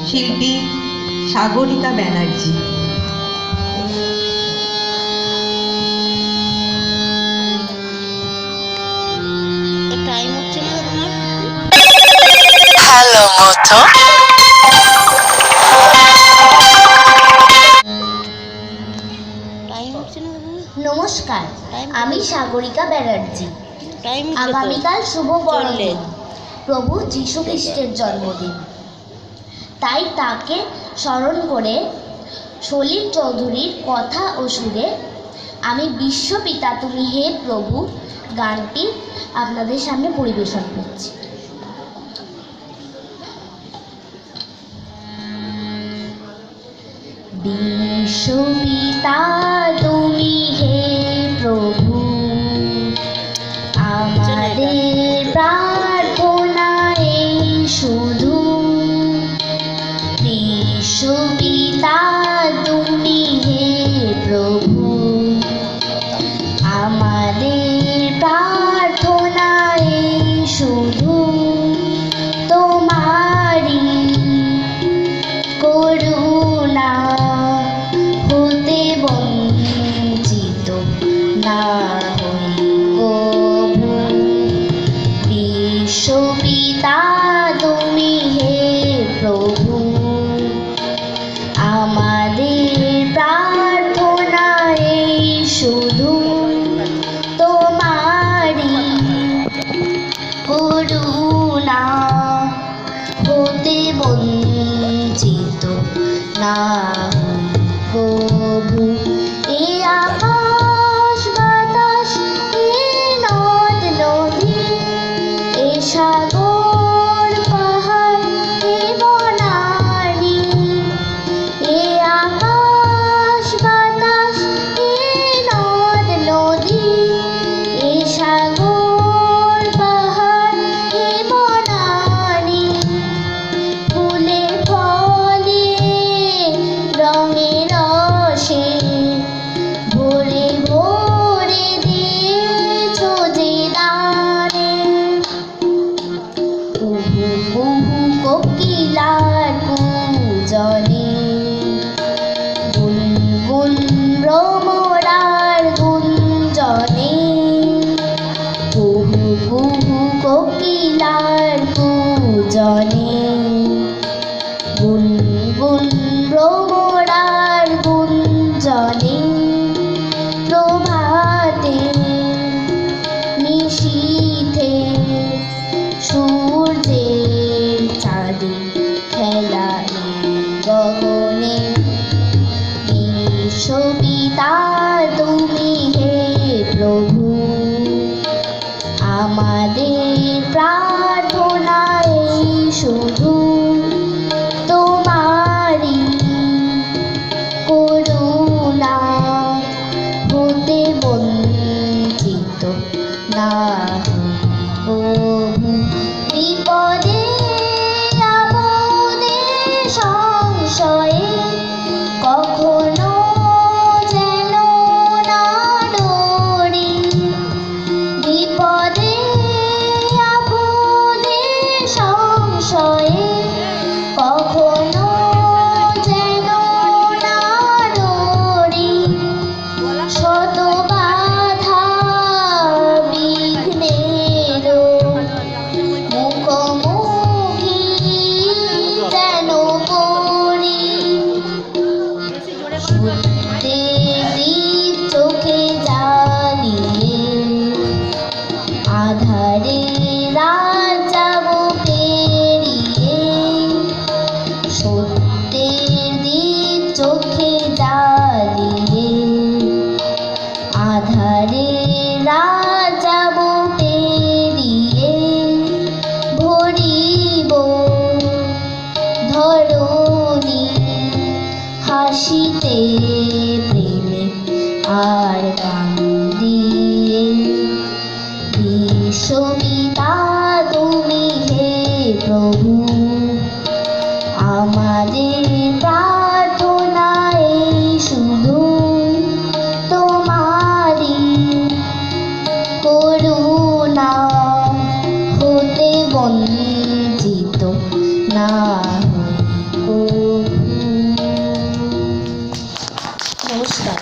শিল্পী সাগরিকা ব্যানার্জি। হ্যালো মতো, নমস্কার, আমি সাগরিকা ব্যানার্জি। আগামীকাল শুভ বড়দিন, প্রভু যীশু খ্রিস্টের জন্মদিন। তাই তাকে স্মরণ করে সলিল চৌধুরীর কথা ও সুরে আমি বিশ্বপিতা তুমি হে প্রভু গানটি আপনাদের সামনে পরিবেশন করছি। বিশ্বপিতা তুমি হে প্রভু, আমাদের প্রার্থনা এই শুধু। বিশ্বপিতা তুমি হে প্রভু, আমাদের প্রার্থনা এই শুধু। তোমারি করুণা হতে বঞ্চিত না হই কভু। বিশ্বপিতা তুমি হে প্রভু, আমাদের প্রার্থনা এই শুধু। তোমারি করুণা হতে বঞ্চিত না কভু। এ আকাশ বাতাস, এ নদ নদী, এ সাগর পাহাড়, এ বনানী। এ আকাশ বাতাস, এ নদ নদী, এ সাগর পাহাড়, এ বনানী। ফুলে ফলে রঙে রসে ভরে ভরে দিয়েছো যে দানে। কুহু কুহু কোকিলার কুজনে, গুনগুন ভ্রমরার গুঞ্জনে। কুহু কুহু কোকিলার কুজনে, গুনগুন ভ্রমরার গুঞ্জনে। প্রভাতে নিশীথে সূর্যের চাঁদে খেলা এই গগনে। বিশ্বপিতা তুমি হে প্রভু, আমাদের প্রার্থনা এই শুধু। তোমারি করুণা হতে বঞ্চিত না হই কভু। বিপদে আপদে সংশয়ে কখনো যেন না ডরি। বিপদে আপদে সংশয়ে কখনো যেন না ডরি। শত বাধা বিঘ্নেরও মুখোমুখি যেন পড়ি। সত্যের দীপ চোখে জ্বালিয়ে আধারে রাত যাব পেরিয়ে। সত্যের দীপ চোখে জ্বালিয়ে আধারে রাত যাব পেরিয়ে। ভরিব ধরণী হাসিতে প্রেমে আর গান দিয়ে। বিশ্বপিতা তুমি হে প্রভু, আমাদের প্রার্থনা এই শুধু। তোমারি করুণা না হই কভু। নমস্কার।